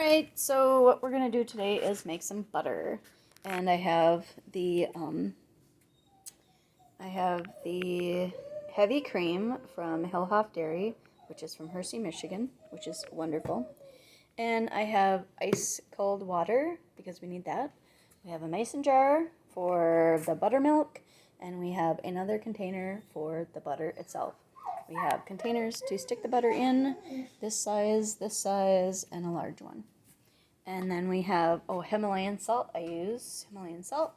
Alright, so what we're going to do today is make some butter. And I have the heavy cream from Hillhoff Dairy, which is from Hershey, Michigan, which is wonderful. And I have ice cold water, because we need that. We have a mason jar for the buttermilk, and we have another container for the butter itself. We have containers to stick the butter in, this size, and a large one. And then we have, Himalayan salt. I use Himalayan salt.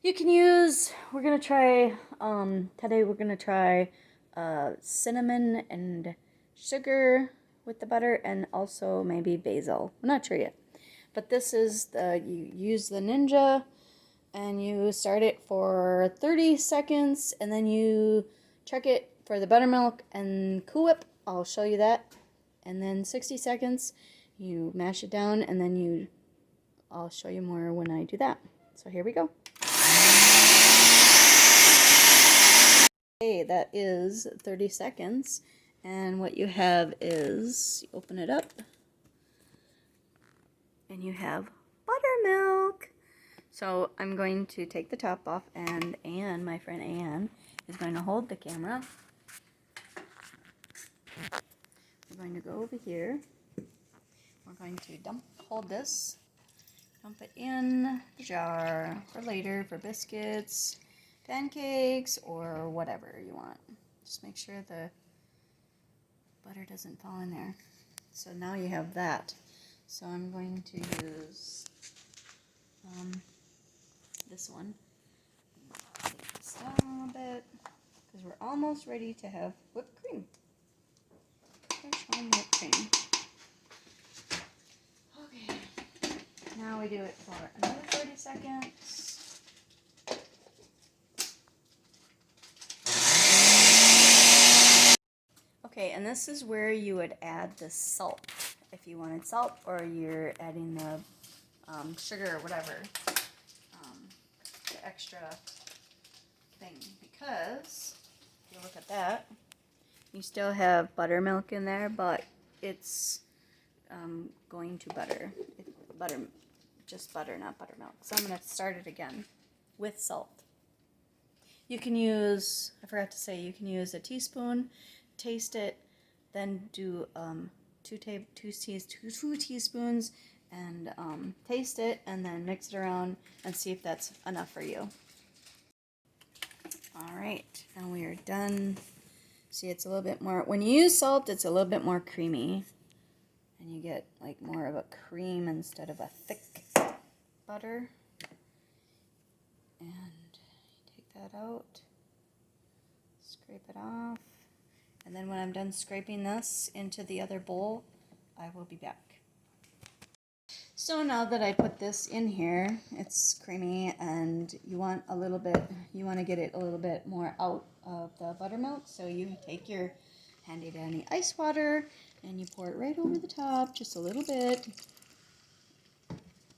You can use, we're going to try, today we're going to try cinnamon and sugar with the butter, and also maybe basil. I'm not sure yet. But this is you use the Ninja, and you start it for 30 seconds, and then you check it for the buttermilk and Cool Whip. I'll show you that. And then 60 seconds, you mash it down, and then I'll show you more when I do that. So here we go. Okay, that is 30 seconds. And what you have is, you open it up, and you have buttermilk. So I'm going to take the top off, and Anne, my friend Anne, is going to hold the camera. We're going to go over here. We're going to hold this, dump it in the jar for later, for biscuits, pancakes, or whatever you want. Just make sure the butter doesn't fall in there. So now you have that. So I'm going to use this one. Take this down a little bit, because we're almost ready to have whipped cream. Fresh home whipped cream. Okay. Now we do it for another 30 seconds. Okay, and this is where you would add the salt, if you wanted salt, or you're adding the sugar or whatever, the extra thing, because if you look at that, you still have buttermilk in there, but it's going to butter. Just butter, not buttermilk. So I'm going to start it again with salt. You can use, I forgot to say, you can use a teaspoon, taste it, then do 2 teaspoons, and taste it, and then mix it around and see if that's enough for you. Alright, and we are done. See, it's a little bit more, when you use salt, it's a little bit more creamy, and you get like more of a cream instead of a thick butter. And take that out, scrape it off, and then when I'm done scraping this into the other bowl, I will be back. So now that I put this in here, it's creamy, and you want to get it a little bit more out of the buttermilk, so you take your handy dandy ice water and you pour it right over the top, just a little bit,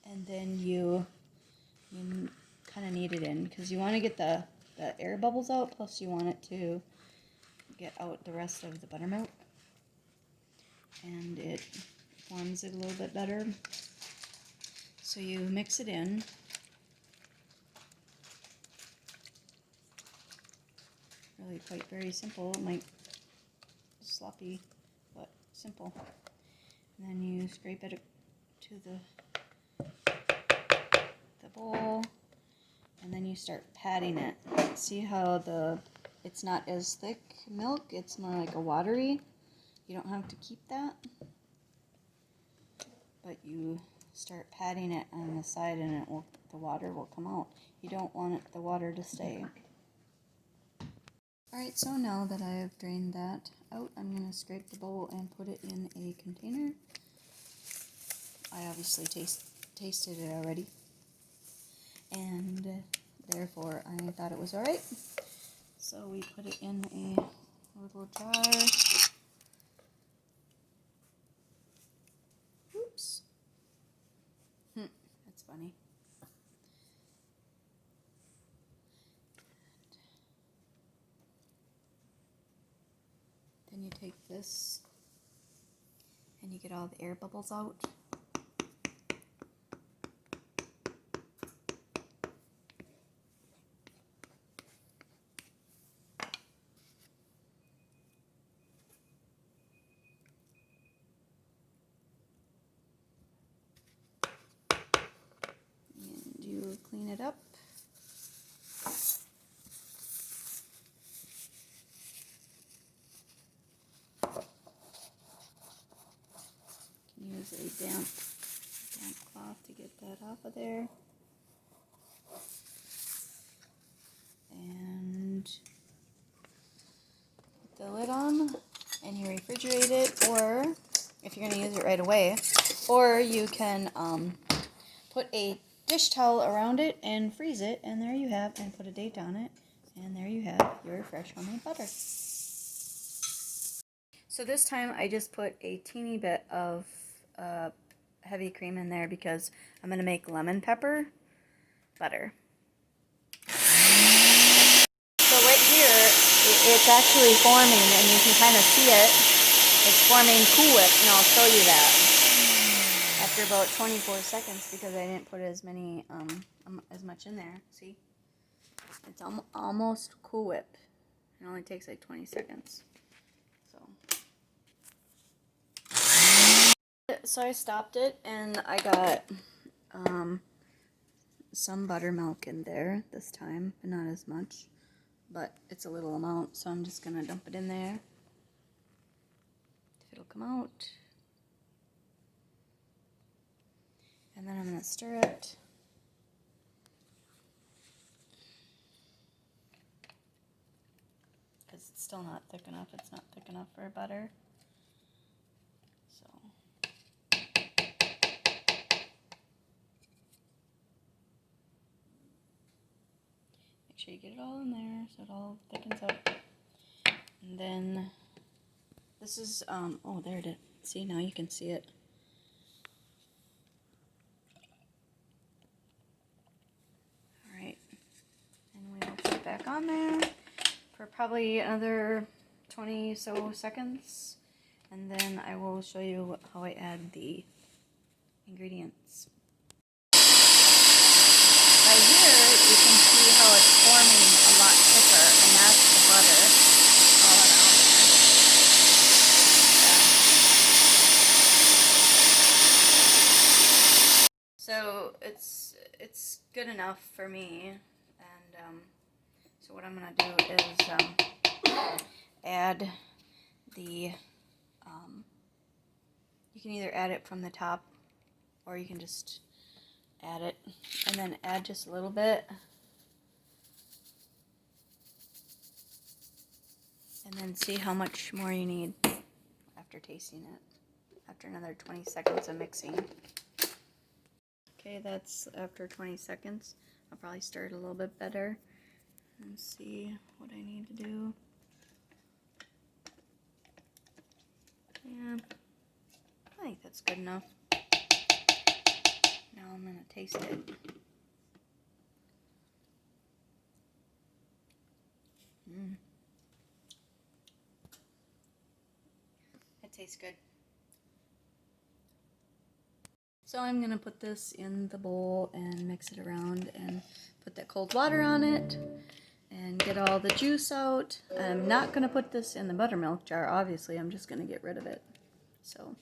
and then you kind of knead it in, because you want to get the air bubbles out, plus you want it to get out the rest of the buttermilk, and it forms it a little bit better. So you mix it in. Really quite very simple. It might be sloppy, but simple. And then you scrape it to the bowl, and then you start patting it. See how it's not as thick milk, it's more like a watery. You don't have to keep that, but you start patting it on the side, and the water will come out. You don't want the water to stay. Alright, so now that I have drained that out, I'm going to scrape the bowl and put it in a container. I obviously tasted it already, and therefore I thought it was alright. So we put it in a little jar. Oops. That's funny. Then you take this, and you get all the air bubbles out. to clean it up. Use a damp cloth to get that off of there. And put the lid on and you refrigerate it, or if you're going to use it right away, or you can put a dish towel around it and freeze it, and there you have, and put a date on it, and there you have your fresh homemade butter. So this time I just put a teeny bit of heavy cream in there because I'm going to make lemon pepper butter. So right here, it's actually forming, and you can kind of see it. It's forming Cool Whip, and I'll show you that after about 24 seconds because I didn't put as much in there. See? It's almost Cool Whip. It only takes like 20 seconds. So I stopped it, and I got some buttermilk in there this time, but not as much. But it's a little amount, so I'm just going to dump it in there. If it'll come out. And then I'm going to stir it. Because it's still not thick enough. It's not thick enough for butter. So. Make sure you get it all in there so it all thickens up. And then this is, oh, there it is. See, now you can see it. Alright. And we will put it back on there for probably another 20 so seconds. And then I will show you how I add the ingredients. Right here, you can see how it's forming a lot thicker, and that's the butter all around there. So it's good enough for me, and so what I'm gonna do is add the. You can either add it from the top, or you can just add it, and then add just a little bit, and then see how much more you need after tasting it, after another 20 seconds of mixing. Okay, that's after 20 seconds. I'll probably stir it a little bit better and see what I need to do. Yeah, I think that's good enough. Now I'm going to taste it. It tastes good. So I'm going to put this in the bowl and mix it around and put that cold water on it and get all the juice out. I'm not going to put this in the buttermilk jar, obviously. I'm just going to get rid of it. So,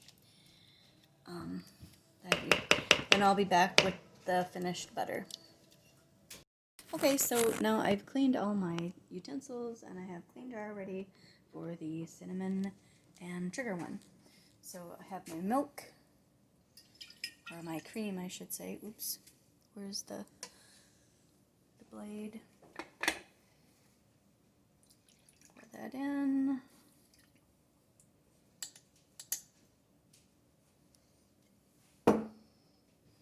then I'll be back with the finished butter. Okay, so now I've cleaned all my utensils and I have clean jar ready for the cinnamon and sugar one. So I have my milk, or my cream I should say. Oops, where's the blade? Pour that in.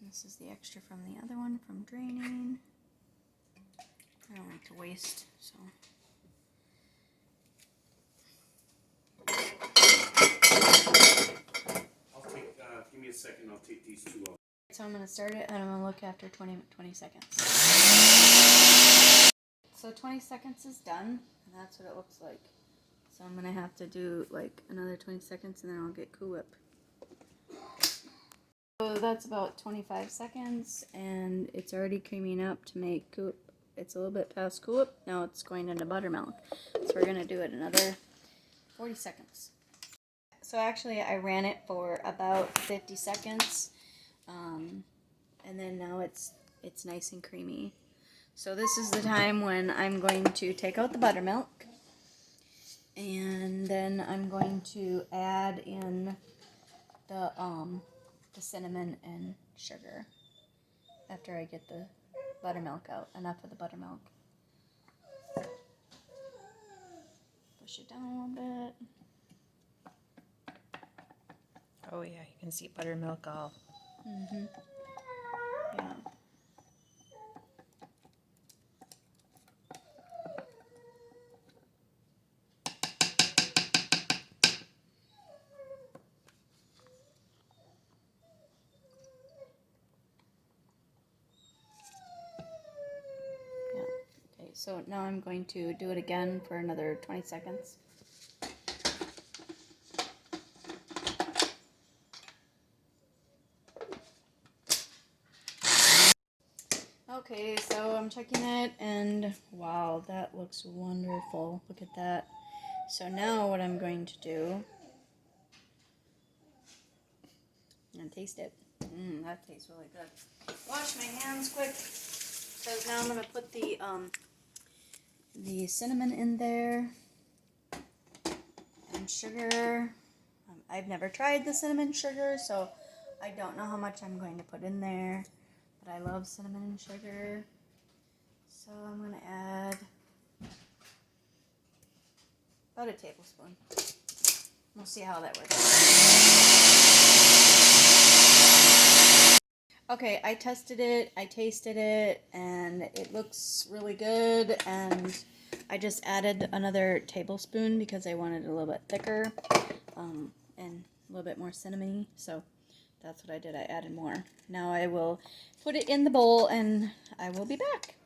This is the extra from the other one from draining. I don't like to waste, so. Give me a second, I'll take these two off. So I'm going to start it and I'm going to look after 20 seconds. So 20 seconds is done, and that's what it looks like. So I'm going to have to do like another 20 seconds and then I'll get Cool Whip. So that's about 25 seconds and it's already creaming up to make Cool Whip. It's a little bit past Cool Whip. Now it's going into buttermilk. So we're going to do it another 40 seconds. So actually I ran it for about 50 seconds. And then now it's it's nice and creamy. So this is the time when I'm going to take out the buttermilk, and then I'm going to add in the cinnamon and sugar after I get the buttermilk out. Enough of the buttermilk. Push it down a little bit. Oh yeah, you can see buttermilk all. Mm-hmm. Yeah. Okay, so now I'm going to do it again for another 20 seconds. Okay, so I'm checking it, and wow, that looks wonderful. Look at that. So now what I'm going to do, I'm going to taste it. That tastes really good. Wash my hands quick, because now I'm going to put the cinnamon in there, and sugar. I've never tried the cinnamon sugar, so I don't know how much I'm going to put in there, but I love cinnamon and sugar. So I'm going to add about a tablespoon. We'll see how that works. Okay, I tested it, I tasted it, and it looks really good, and I just added another tablespoon because I wanted it a little bit thicker, and a little bit more cinnamony, so that's what I did. I added more. Now I will put it in the bowl, and I will be back.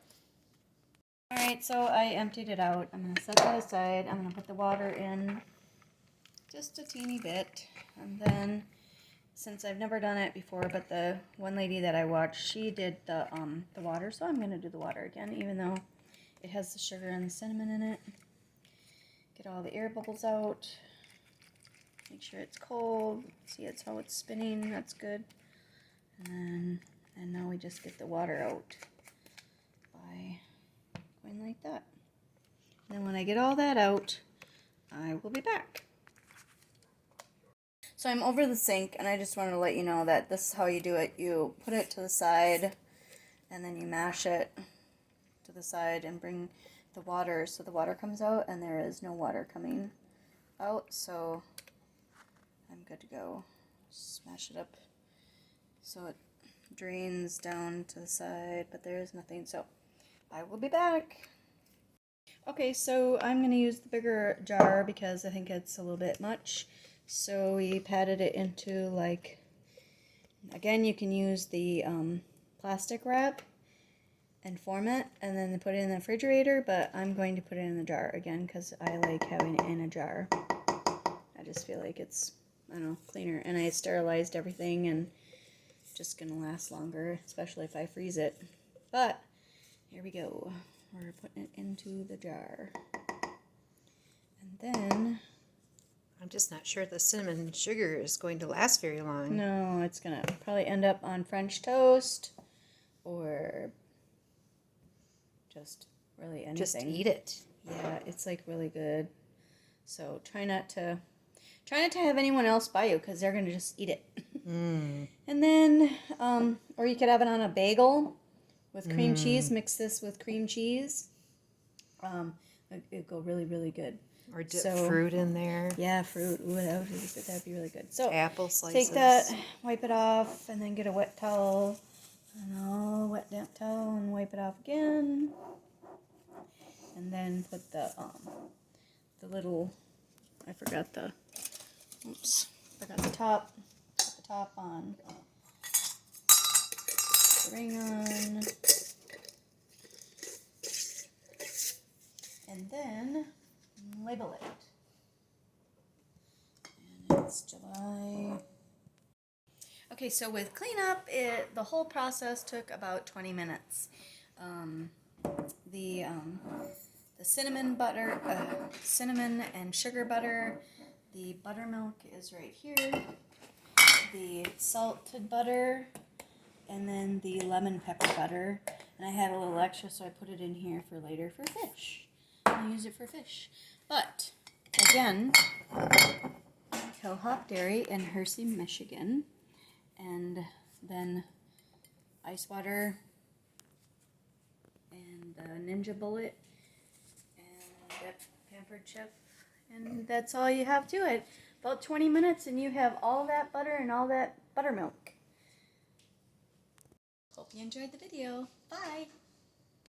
Alright, so I emptied it out. I'm going to set that aside. I'm going to put the water in just a teeny bit, and then, since I've never done it before, but the one lady that I watched, she did the water, so I'm going to do the water again, even though it has the sugar and the cinnamon in it. Get all the air bubbles out. Make sure it's cold. See, it's how it's spinning. That's good. And now we just get the water out by going like that. And then when I get all that out, I will be back. So I'm over the sink, and I just wanted to let you know that this is how you do it. You put it to the side, and then you mash it to the side and bring the water, so the water comes out, and there is no water coming out, so I'm good to go. Smash it up so it drains down to the side, but there is nothing, so I will be back. Okay, so I'm going to use the bigger jar because I think it's a little bit much. So we patted it into, like, again, you can use the plastic wrap and form it and then put it in the refrigerator, but I'm going to put it in the jar again because I like having it in a jar. I just feel like it's, I don't know, cleaner. And I sterilized everything, and just going to last longer, especially if I freeze it. But here we go. We're putting it into the jar. And then, I'm just not sure the cinnamon and sugar is going to last very long. no, it's going to probably end up on French toast or just really anything. Just eat it. Yeah, it's like really good. So try not to have anyone else buy you because they're going to just eat it. And then, or you could have it on a bagel with cream cheese. Mix this with cream cheese. It'd go really, really good. Or dip fruit in there. Yeah, fruit. Ooh, that'd be really good. So apple slices. take that, wipe it off, and then get a wet towel. And I'll wet that towel and wipe it off again. And then put the little, I forgot the top. Put the top on. Put the ring on. And then label it. And it's July. Okay, so with cleanup, the whole process took about 20 minutes. The cinnamon and sugar butter. The buttermilk is right here. The salted butter and then the lemon pepper butter. And I had a little extra, so I put it in here for later for fish. I'll use it for fish. But, again, Hill Hop Dairy in Hershey, Michigan. And then ice water and the Ninja Bullet and that Pampered Chef. And that's all you have to it. About 20 minutes and you have all that butter and all that buttermilk. Hope you enjoyed the video. Bye!